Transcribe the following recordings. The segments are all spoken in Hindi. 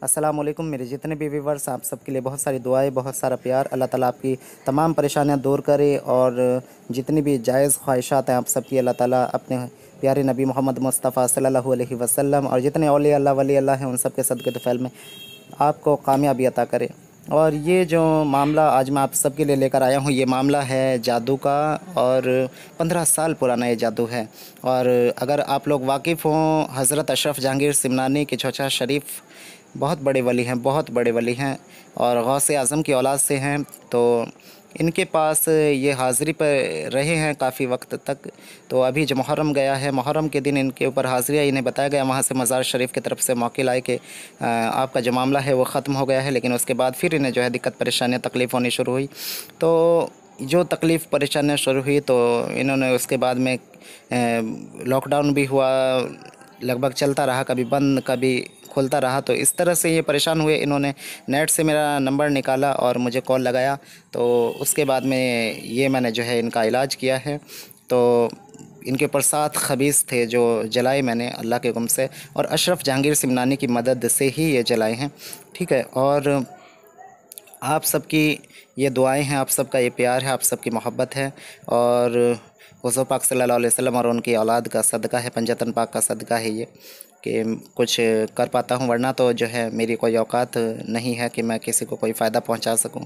अस्सलाम वालेकुम मेरे जितने भी व्यूवर्स, आप सबके लिए बहुत सारी दुआएं, बहुत सारा प्यार। अल्लाह ताला आपकी तमाम परेशानियां दूर करे और जितनी भी जायज़ ख्वाहिशात हैं आप सबकी अल्लाह ताला अपने प्यारे नबी मोहम्मद मुस्तफ़ा सल्लल्लाहु अलैहि वसल्लम और जितने औलिया अल्लाह वली अल्लाह हैं उन सब के सदक़े तुफ़ैल में आपको कामयाबी अता करे। और ये जो मामला आज मैं आप सबके लिए लेकर आया हूँ, ये मामला है जादू का और 15 साल पुराना ये जादू है। और अगर आप लोग वाकिफ़ हों, हज़रत अशरफ जहांगीर सिमनानी के चौचा शरीफ बहुत बड़े वली हैं, बहुत बड़े वली हैं और गौसे आज़म की औलाद से हैं। तो इनके पास ये हाज़िरी पर रहे हैं काफ़ी वक्त तक। तो अभी जो मुहर्रम गया है, मुहर्रम के दिन इनके ऊपर हाज़िरी इन्हें बताया गया, वहाँ से मज़ार शरीफ की तरफ से मौक़िल आए कि आपका जो मामला है वो ख़त्म हो गया है। लेकिन उसके बाद फिर इन्हें जो है दिक्कत परेशानियाँ तकलीफ़ होनी शुरू हुई। तो जो तकलीफ़ परेशानियाँ शुरू हुई तो इन्होंने उसके बाद में लॉकडाउन भी हुआ, लगभग चलता रहा, कभी बंद कभी खुलता रहा। तो इस तरह से ये परेशान हुए। इन्होंने नेट से मेरा नंबर निकाला और मुझे कॉल लगाया। तो उसके बाद में ये मैंने जो है इनका इलाज किया है। तो इनके ऊपर 7 खबीस थे जो जलाए मैंने अल्लाह के हुक्म से, और अशरफ जहांगीर सिमनानी की मदद से ही ये जलाए हैं। ठीक है। और आप सबकी ये दुआएं हैं, आप सबका ये प्यार है, आप सबकी मोहब्बत है और हुज़ूर पाक सल्लल्लाहु अलैहि वसल्लम और उनकी औलाद का सदका है, पंजतन पाक का सदका है ये कि कुछ कर पाता हूँ। वरना तो जो है मेरी कोई औकात नहीं है कि मैं किसी को कोई फ़ायदा पहुँचा सकूँ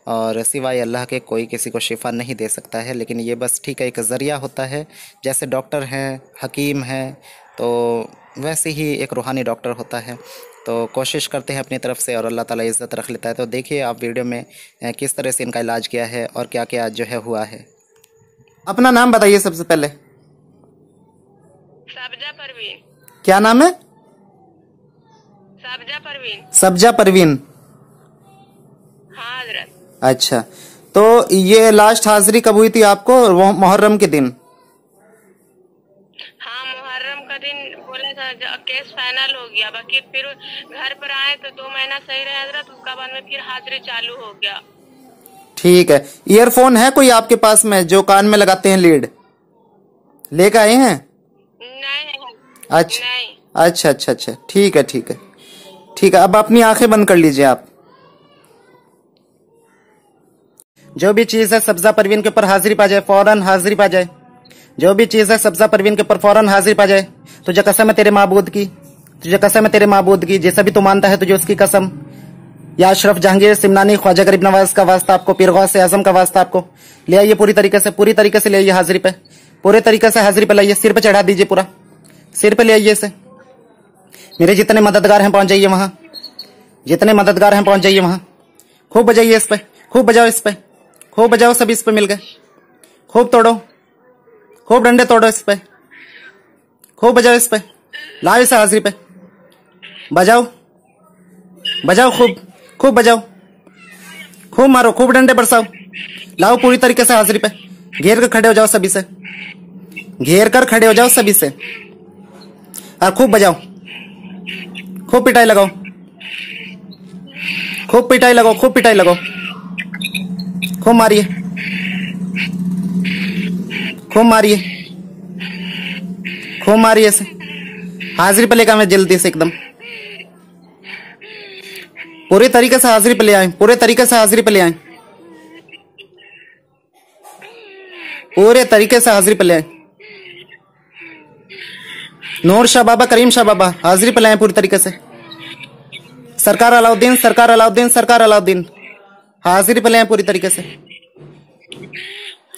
और सिवाय अल्लाह के कोई किसी को शिफा नहीं दे सकता है। लेकिन ये बस ठीक है, एक ज़रिया होता है। जैसे डॉक्टर हैं, हकीम हैं, तो वैसे ही एक रूहानी डॉक्टर होता है। तो कोशिश करते हैं अपनी तरफ से और अल्लाह ताला इज़्ज़त रख लेता है। तो देखिए आप वीडियो में किस तरह से इनका इलाज किया है और क्या क्या जो है हुआ है। अपना नाम बताइए सबसे पहले। सब्जा परवीन। क्या नाम है? सब्जा परवीन। सब्जा परवीन। हाँ हजरत। अच्छा, तो ये लास्ट हाजिरी कब हुई थी आपको? वो मुहर्रम के दिन? हाँ मुहर्रम का दिन बोला था, केस फाइनल हो गया। बाकी फिर घर पर आए तो 2 महीना सही रहे हजरत, उसका बाद में फिर हाजिरी चालू हो गया। ठीक है। ईयरफोन है कोई आपके पास में जो कान में लगाते हैं, लीड लेकर आए हैं? नहीं। अच्छा नहीं। अच्छा अच्छा अच्छा, ठीक है ठीक है ठीक है। अब अपनी आंखें बंद कर लीजिए आप। जो भी चीज़ है सब्जा परवीन के ऊपर हाजिरी पा जाए, फौरन हाजिरी पा जाए। जो भी चीज़ है सब्जा परवीन के ऊपर फौरन हाजिरी पा जाए। तुझे कसम है तेरे माबूद की, तुझे कसम है तेरे माबूद की, जैसा भी तू मानता है तुझे उसकी कसम। या अशरफ जहांगीर सिमनानी, ख्वाजा गरीब नवाज का वास्ता आपको, पीर गौसे आजम का वास्ता आपको, ले आइए पूरी तरीके से ले आइए हाजिरी पे, पूरे तरीके से हाजिरी पे लाइए। सिर पे चढ़ा दीजिए, पूरा सिर पे ले आइए इसे। मेरे जितने मददगार हैं पहुंच जाइए वहां, जितने मददगार हैं पहुंच जाइए वहां। खूब बजाइए इस पे, खूब बजाओ इस पे, खूब बजाओ, सभी इस पे मिल गए। खूब तोड़ो, खूब डंडे तोड़ो इस पे, खूब बजाओ इस पे, लाओ इसे हाजिरी पे, बजाओ बजाओ, खूब खूब बजाओ, खूब मारो, खूब डंडे बरसाओ, लाओ पूरी तरीके से हाजिरी पे। घेर कर खड़े हो जाओ सभी से, घेर कर खड़े हो जाओ सभी से और खूब बजाओ, खूब पिटाई लगाओ, खूब पिटाई लगाओ, खूब पिटाई लगाओ, खूब मारिए, खूब मारिए, खूब मारिए इसे। हाजिरी पे लेकर मैं जल्दी से एकदम पूरे तरीके से हाजिरी पे ले आए, पूरे तरीके से हाजिरी पे ले आए, पूरे तरीके से हाजिरी पे ले आए। नूर शाह बाबा, करीम शाह बाबा हाजिरी पे लाए पूरी तरीके से। सरकार अलाउद्दीन, सरकार अलाउद्दीन, सरकार अलाउद्दीन हाजिरी पे लाए पूरी तरीके से।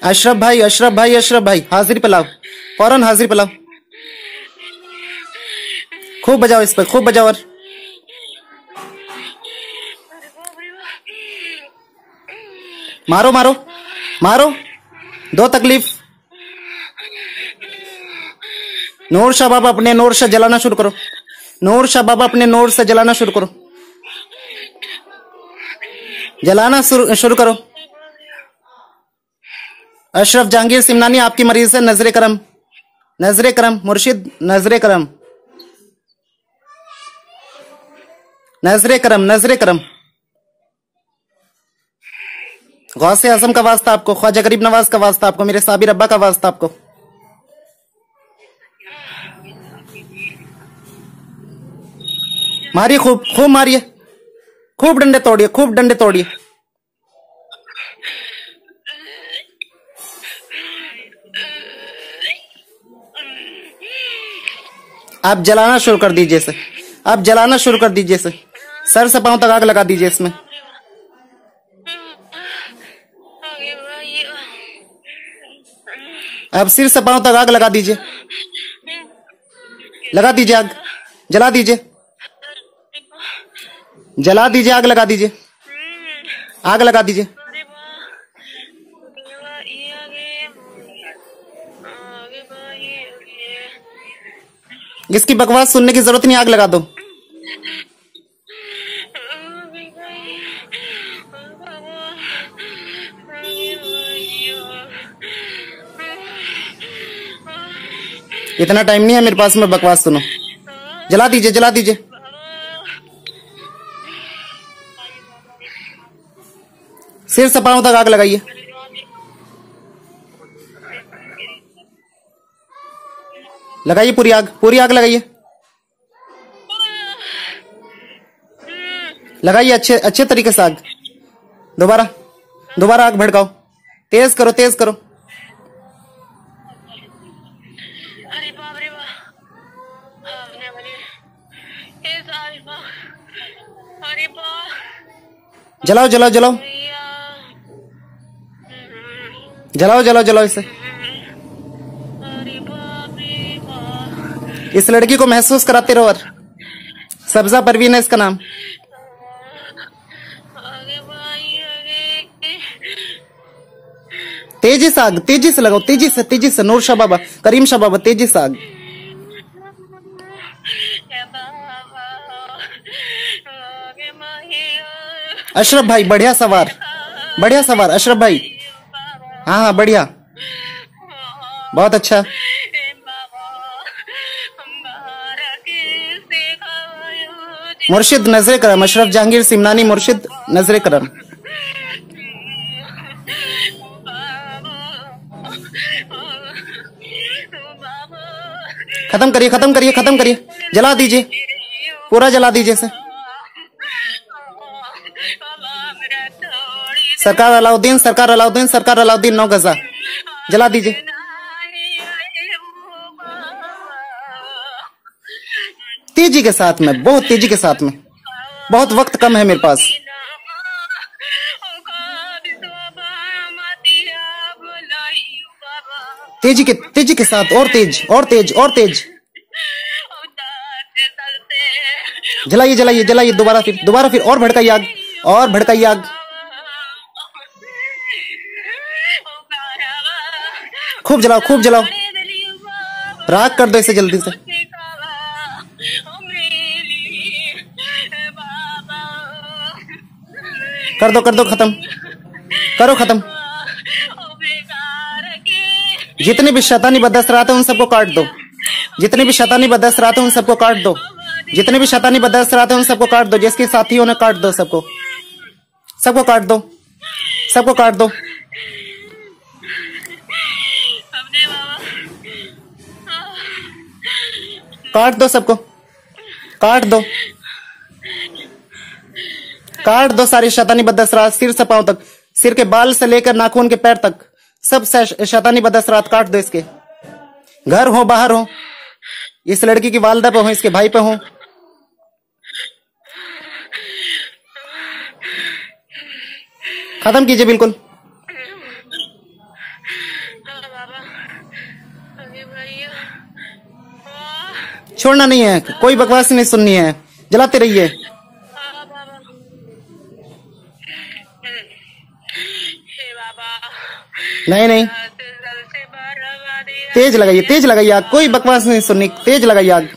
अशरफ भाई, अशरफ भाई, अशरफ भाई हाजिरी पे लाओ, फौरन हाजिरी पे लाओ। खूब बजाओ इस पर, खूब बजाओ और मारो मारो मारो। दो तकलीफ। नूर शाह बाबा अपने नूर से जलाना शुरू करो, नूर शाह बाबा अपने नूर से जलाना शुरू करो, जलाना शुरू करो। अशरफ जहांगीर सिमनानी आपकी मरीज है, नजरे करम, नजरे करम मुर्शिद, नजरे करम, नजरे करम, नजरे करम। गौसे आजम का वास्ता आपको, ख्वाजा गरीब नवाज का वास्ता आपको, मेरे साबिर अब्बा का वास्ता आपको। मारिए, खूब खूब मारिए, खूब डंडे तोड़िए, खूब डंडे तोड़िए। आप जलाना शुरू कर दीजिए इसे, आप जलाना शुरू कर दीजिए इसे, सर से पांव तक आग लगा दीजिए इसमें। अब सिर से पांव तक आग लगा दीजिए, लगा दीजिए आग, जला दीजिए, जला दीजिए, आग लगा दीजिए, आग लगा दीजिए। इसकी बकवास सुनने की जरूरत नहीं, आग लगा दो। इतना टाइम नहीं है मेरे पास में बकवास सुनो। जला दीजिए, जला दीजिए, सिर से पांव तक आग लगाइए। लगाइए पूरी आग, पूरी आग लगाइए, लगाइए अच्छे अच्छे तरीके से आग। दोबारा दोबारा आग भड़काओ, तेज करो, तेज करो। अरे बाप रे बाप, अरे बाप, जलाओ जलाओ जलाओ, जलाओ जलाओ जलाओ इसे। इस लड़की को महसूस कराते रहो। और सब्जा परवीन है इसका नाम। तेजी से आग, तेजी से लगाओ, तेजी से, तेजी से। नूर शाह बाबा, करीम शाह बाबा, तेजी से आग। अशरफ भाई बढ़िया सवार, बढ़िया सवार अशरफ भाई। हाँ हाँ बढ़िया, बहुत अच्छा। मुर्शिद नजरे करम, अशरफ जहांगीर सिमनानी, मुर्शिद नजरे करम। खत्म करिए, खत्म करिए, खत्म करिए, जला दीजिए, पूरा जला दीजिए इसे। सरकार अलाउद्दीन, सरकार अलाउद्दीन, सरकार अलाउद्दीन 9 गजा, जला दीजिए। तेजी के साथ में, बहुत तेजी के साथ में, बहुत वक्त कम है मेरे पास। तेजी के साथ, और तेज, और तेज, और तेज। जलाइए जलाइए जलाइए, दोबारा फिर, दोबारा फिर, और भड़काइए आग, और भड़काइए आग। खूब जलाओ, खूब जलाओ, राख कर दो इसे जल्दी से। कर दो, कर दो, खत्म करो, खत्म। जितने भी शैतानी बदअसरात हैं उन सबको काट दो, जितने भी शैतानी बदअसरात हैं उन सबको काट दो, जितने भी शैतानी बदअसरात हैं उन सबको काट दो। जिसके साथियों ने काट दो, सबको, सबको काट दो, सबको काट दो। काट दो सबको, काट दो, काट दो सारी शैतानी बदअसरात, सिर से पांव तक, सिर के बाल से लेकर नाखून के पैर तक, सब शैतानी बदअसरात काट दो इसके। घर हो, बाहर हो, इस लड़की की वालिदा पे हो, इसके भाई पे हो। खत्म कीजिए बिल्कुल। छोड़ना नहीं है, कोई बकवास नहीं सुननी है, जलाते रहिए। नहीं नहीं, तेज लगाइए, तेज लगाइए आग, कोई बकवास नहीं सुननी, तेज लगाइए आग।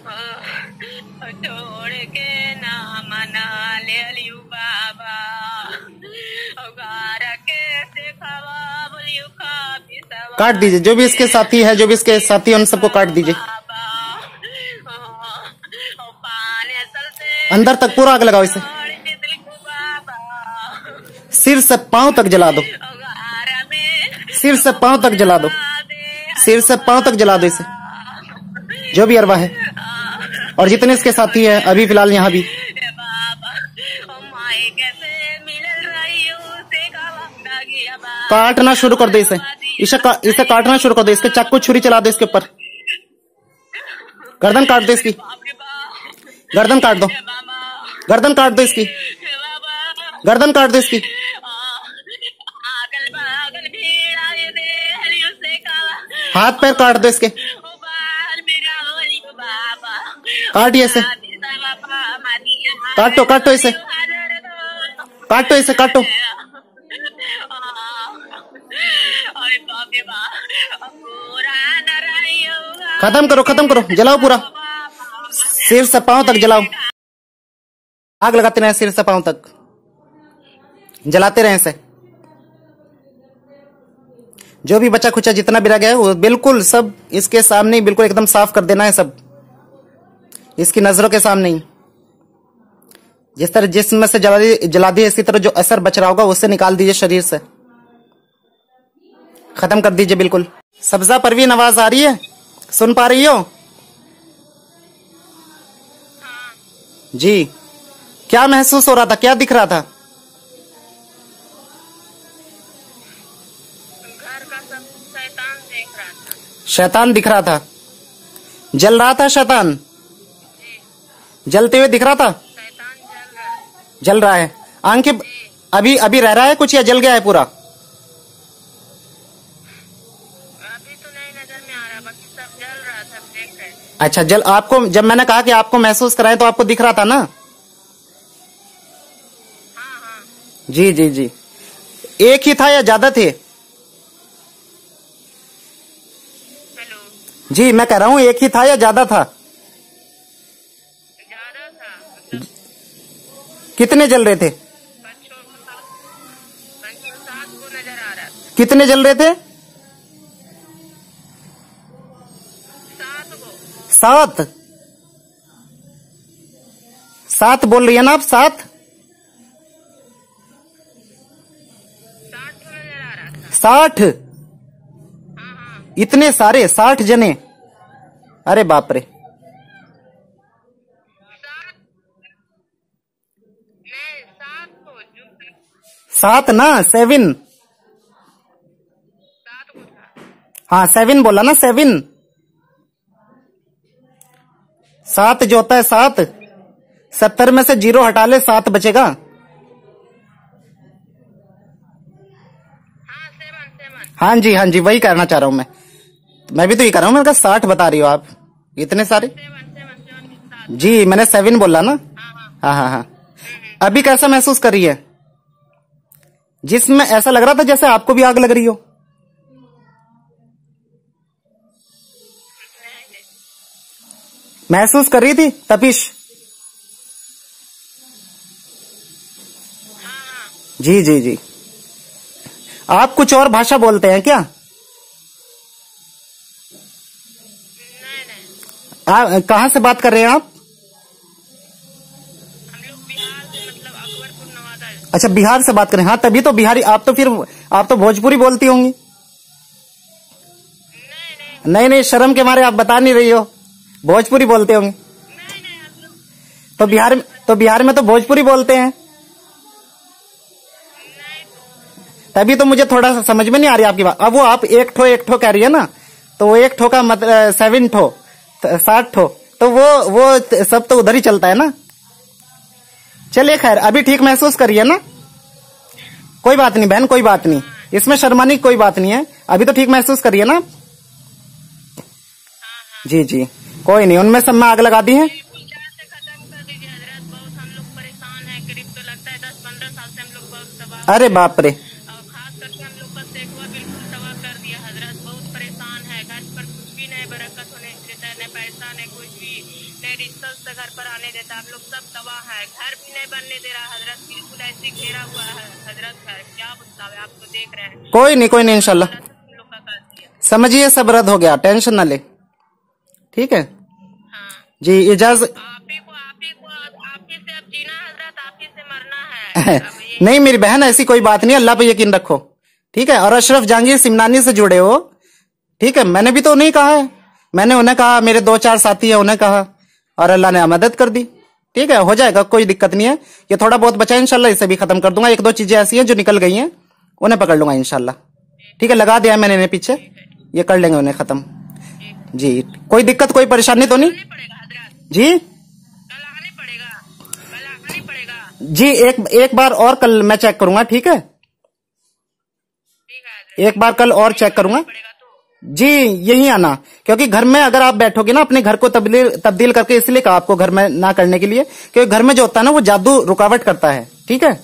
काट दीजिए, जो भी इसके साथी है, जो भी इसके साथी है, उन सबको काट दीजिए। अंदर तक पूरा आग लगाओ इसे, सिर से पांव तक जला दो, सिर से पांव तक जला दो, सिर से पांव तक जला दो इसे, जो भी अरवा है। और जितने इसके साथी हैं अभी फिलहाल यहाँ भी। काटना शुरू कर दे इसे, इसे काटना शुरू कर दे, इसके चाकू छुरी चला दे इसके ऊपर, गर्दन काट दे इसकी, गर्दन काट दो, गर्दन काट दो इसकी, गर्दन काट दो इसकी, हाथ पैर काट दो इसके, काटिए इसे, काटो काटो इसे, काटो इसे, काटो, खत्म करो, खत्म करो, जलाओ पूरा, सिर से पांव तक जलाओ, आग लगाते रहे सिर से पांव तक, जलाते रहे इसे। जो भी बचा खुचा जितना भी रह गया है वो बिल्कुल सब इसके सामने ही बिल्कुल एकदम साफ कर देना है, सब इसकी नजरों के सामने ही। जिस तरह जिसमें से जला दिए इसी तरह जो असर बच रहा होगा उससे निकाल दीजिए शरीर से, खत्म कर दीजिए बिल्कुल। सब्जा परवीन आवाज आ रही है, सुन पा रही हो? जी, क्या महसूस हो रहा था, क्या दिख रहा था? घर का सब शैतान देख रहा था। शैतान दिख रहा था, जल रहा था शैतान, जलते हुए दिख रहा था, शैतान जल रहा है। जल रहा है। आंखें अभी अभी रह रहा है कुछ या जल गया है पूरा? अभी तो नहीं नजर में आ रहा, बाकी सब जल रहा, सब देख रहे। अच्छा, जल आपको जब मैंने कहा कि आपको महसूस कराएं तो आपको दिख रहा था ना? हाँ हाँ। जी जी जी। एक ही था या ज्यादा थे? हेलो। जी मैं कह रहा हूँ एक ही था या ज्यादा था? ज्यादा था, मतलब कितने जल रहे थे? 7 को नजर आ रहा था। कितने जल रहे थे? 7 को। 7? 7 बोल रही है ना आप? 7? 60 को नजर आ रहा था। 60? हाँ हाँ। इतने सारे 60 जने? अरे बाप रे। 7 को 7 ना, 7? 7 को था। हाँ 7 बोला ना, 7? 7 जो होता है 7, 70 में से 0 हटा ले 7 बचेगा। हाँ 7। हाँ जी हाँ जी, वही करना चाह रहा हूं मैं भी तो ये कर रहा हूँ। मैंने कहा 60 बता रही हो आप, इतने सारे। 7 जी मैंने 7 बोला ना। हाँ हाँ। हाँ हाँ हाँ। अभी कैसा महसूस कर रही है? जिसमें ऐसा लग रहा था जैसे आपको भी आग लग रही हो। महसूस कर रही थी तपिश? जी जी जी। आप कुछ और भाषा बोलते हैं क्या? नहीं। कहाँ से बात कर रहे हैं आप? हम लोग बिहार से, मतलब अकबरपुर नवादा। अच्छा बिहार से बात करें। हाँ तभी तो बिहारी आप तो भोजपुरी बोलती होंगी। नहीं नहीं, शर्म के मारे आप बता नहीं रही हो, भोजपुरी बोलते होंगे। नहीं हम लोग तो बिहार में तो भोजपुरी बोलते हैं। तभी तो मुझे थोड़ा सा समझ में नहीं आ रही आपकी बात। अब वो आप एक ठो कह रही है ना, तो वो एक ठो का मतलब 7 ठो 60 ठो, तो वो सब तो उधर ही चलता है ना। चलिए खैर, अभी ठीक महसूस करिए ना? कोई बात नहीं बहन, कोई बात नहीं, इसमें शर्माने की कोई बात नहीं है। अभी तो ठीक महसूस करिए ना? जी जी कोई नहीं, उनमें सब में आग लगा दी है। बिल्कुल जान से खत्म कर दीजिए हजरत, बहुत हम लोग परेशान हैं। करीब तो लगता है 10-15 साल से हम लोग बहुत तबाह। अरे बाप रे। और खास करके हम लोग का सेकवा बिल्कुल तबाह कर दिया हजरत, बहुत परेशान है। घर पर कुछ भी नहीं बरकत होने देता है, न पैसा न कुछ भी, न रिश्ता से घर पर आने देता। हम लोग सब तबाह है, घर भी नहीं बनने दे रहा हजरत, बिल्कुल ऐसे घेरा हुआ है हजरत। है क्या बतावे, आप तो देख रहे हैं। कोई नहीं इंशाल्लाह हम लोग का कर दिया। समझिए, सब रद्द हो गया, टेंशन ना ले, ठीक है? हाँ जी इजाजत। आप ही से अब जीना हजरत, आप ही से मरना है। अब ये नहीं मेरी बहन, ऐसी कोई बात नहीं, अल्लाह पे यकीन रखो, ठीक है? और अशरफ जहांगीर सिमनानी से जुड़े हो, ठीक है? मैंने भी तो नहीं कहा है, मैंने उन्हें कहा, मेरे 2-4 साथी है उन्हें कहा, और अल्लाह ने मदद कर दी। ठीक है, हो जाएगा, कोई दिक्कत नहीं है। ये थोड़ा बहुत बचा है, इंशाल्लाह इसे भी खत्म कर दूंगा। एक दो चीजें ऐसी हैं जो निकल गई हैं, उन्हें पकड़ लूंगा इंशाल्लाह। ठीक है, लगा दिया मैंने इन्हें पीछे, ये कर लेंगे उन्हें खत्म जी। कोई दिक्कत कोई परेशानी तो नहीं पड़ेगा हजरत, जी? कल आने पड़ेगा, कल आने पड़ेगा। जी एक बार और कल मैं चेक करूंगा। ठीक है, ठीक है हजरत, एक बार कल और चेक करूंगा पड़ेगा तो जी। यही आना, क्योंकि घर में अगर आप बैठोगे ना, अपने घर को तब्दील करके, इसलिए कहा आपको घर में ना करने के लिए, क्योंकि घर में जो होता है ना वो जादू रुकावट करता है। ठीक है,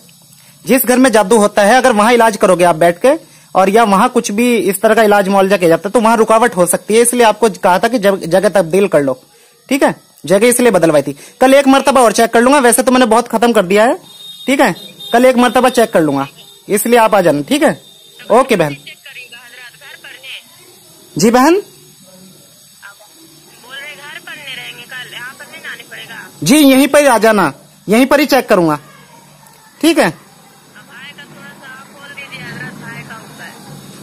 जिस घर में जादू होता है, अगर वहां इलाज करोगे आप बैठ के, और या वहां कुछ भी इस तरह का इलाज मुआवजा किया जाता है, तो वहां रुकावट हो सकती है। इसलिए आपको कहा था कि जगह तब्दील कर लो। ठीक है, जगह इसलिए बदलवाई थी। कल एक मरतबा और चेक कर लूंगा, वैसे तो मैंने बहुत खत्म कर दिया है। ठीक है, कल एक मरतबा चेक कर लूंगा, इसलिए आप आ जाना। ठीक है, ओके बहन। चेक करेगा हजरत, घर पर ने जी बहन, बोल रहे घर पर नहीं रहेंगे, कल यहाँ पर नहीं आने पड़ेगा। जी यहीं पर आ जाना, यहीं पर ही चेक करूंगा। ठीक है अब भाई का थोड़ा सा आप खोल दीजिए हजरत, भाई का होता है।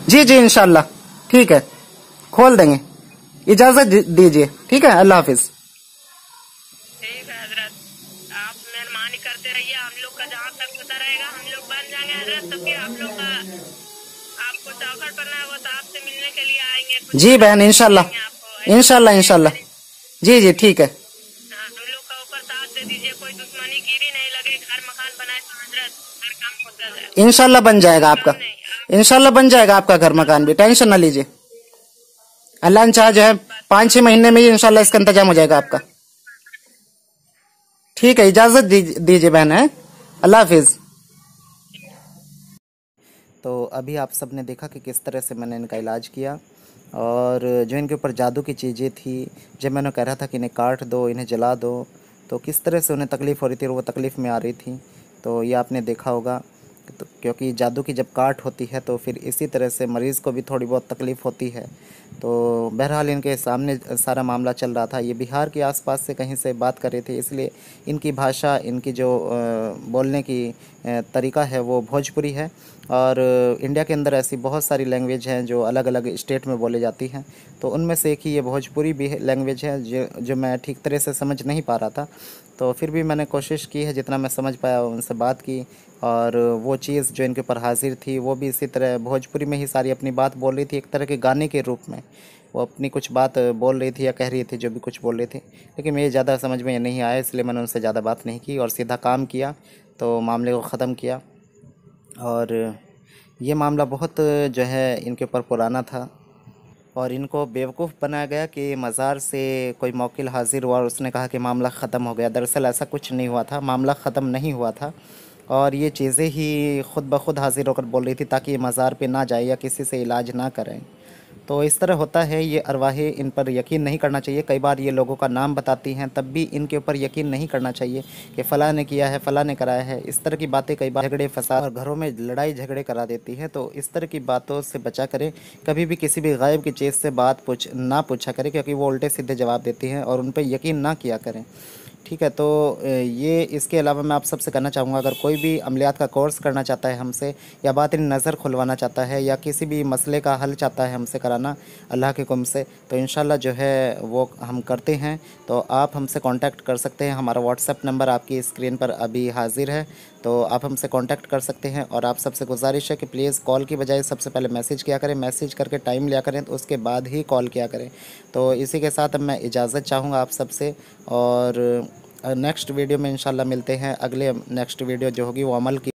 जी जी इंशाल्लाह, ठीक है, खोल देंगे, इजाजत दीजिए। ठीक है, अल्लाह हाफिज। ठीक है हजरत, आप मेहरबानी करते रहिए, हम लोग का जहाँ तक होता रहेगा हम लोग बन जाएंगे हजरत। तो फिर आप लोग का आपको चौखट करना है वो तो आपसे मिलने के लिए आएंगे। कुछ जी बहन, इंशाल्लाह आपको इंशाल्लाह इंशाल्लाह। जी जी ठीक है, हाँ, हम लोग का ऊपर साथ दे दीजिए, कोई दुश्मनी गिरी नहीं लगे, घर मकान बनाए तो हजरत हर काम होता है। इंशाल्लाह बन जाएगा आपका, इंशाल्लाह बन जाएगा आपका घर मकान भी, टेंशन ना लीजिए। अल्लाह ने चाहा जो है 5-6 महीने में ही इंशाल्लाह इसका इंतजाम हो जाएगा आपका। ठीक है, इजाजत दीजिए बहन, है, अल्लाह हाफिज। तो अभी आप सब ने देखा कि किस तरह से मैंने इनका इलाज किया, और जो इनके ऊपर जादू की चीज़ें थी, जब मैंने कह रहा था कि इन्हें काट दो, इन्हें जला दो, तो किस तरह से उन्हें तकलीफ़ हो रही थी और वो तकलीफ़ में आ रही थी। तो ये आपने देखा होगा, तो क्योंकि जादू की जब काट होती है तो फिर इसी तरह से मरीज़ को भी थोड़ी बहुत तकलीफ़ होती है। तो बहरहाल इनके सामने सारा मामला चल रहा था। ये बिहार के आसपास से कहीं से बात कर रहे थे, इसलिए इनकी भाषा, इनकी जो बोलने की तरीका है वो भोजपुरी है। और इंडिया के अंदर ऐसी बहुत सारी लैंग्वेज हैं जो अलग अलग स्टेट में बोली जाती हैं, तो उनमें से एक ही ये भोजपुरी भी लैंग्वेज है जो मैं ठीक तरह से समझ नहीं पा रहा था। तो फिर भी मैंने कोशिश की है, जितना मैं समझ पाया उनसे बात की, और वो चीज़ जो इनके ऊपर हाजिर थी वो भी इसी तरह भोजपुरी में ही सारी अपनी बात बोल रही थी, एक तरह के गाने के रूप में वो अपनी कुछ बात बोल रही थी या कह रही थी, जो भी कुछ बोल रही थी। लेकिन मेरी ज़्यादा समझ में नहीं आया, इसलिए मैंने उनसे ज़्यादा बात नहीं की और सीधा काम किया, तो मामले को ख़त्म किया। और ये मामला बहुत जो है इनके ऊपर पुराना था, और इनको बेवकूफ़ बनाया गया कि मज़ार से कोई मौकिल हाज़िर हुआ और उसने कहा कि मामला ख़त्म हो गया। दरअसल ऐसा कुछ नहीं हुआ था, मामला ख़त्म नहीं हुआ था, और ये चीज़ें ही ख़ुद ब खुद हाज़िर होकर बोल रही थी ताकि ये मज़ार पे ना जाए या किसी से इलाज ना करें। तो इस तरह होता है, ये अरवाहें, इन पर यकीन नहीं करना चाहिए। कई बार ये लोगों का नाम बताती हैं, तब भी इनके ऊपर यकीन नहीं करना चाहिए कि फ़लाँ ने किया है, फ़लाँ ने कराया है। इस तरह की बातें कई बार झगड़े फसाद और घरों में लड़ाई झगड़े करा देती है। तो इस तरह की बातों से बचा करें, कभी भी किसी भी गायब की चीज़ से बात ना पूछा करें, क्योंकि वो उल्टे सीधे जवाब देती हैं, और उन पर यकीन ना किया करें। ठीक है, तो ये इसके अलावा मैं आप सबसे कहना चाहूँगा, अगर कोई भी अमलियात का कोर्स करना चाहता है हमसे, या बातिन नज़र खुलवाना चाहता है, या किसी भी मसले का हल चाहता है हमसे कराना अल्लाह के हुक्म से, तो इंशाल्लाह जो है वो हम करते हैं। तो आप हमसे कांटेक्ट कर सकते हैं, हमारा व्हाट्सएप नंबर आपकी स्क्रीन पर अभी हाजिर है, तो आप हमसे कांटेक्ट कर सकते हैं। और आप सबसे गुजारिश है कि प्लीज़ कॉल की बजाय सबसे पहले मैसेज किया करें, मैसेज करके टाइम लिया करें, तो उसके बाद ही कॉल किया करें। तो इसी के साथ अब मैं इजाज़त चाहूँगा आप सबसे, और नेक्स्ट वीडियो में इंशाल्लाह मिलते हैं। अगले नेक्स्ट वीडियो जो होगी वो अमल की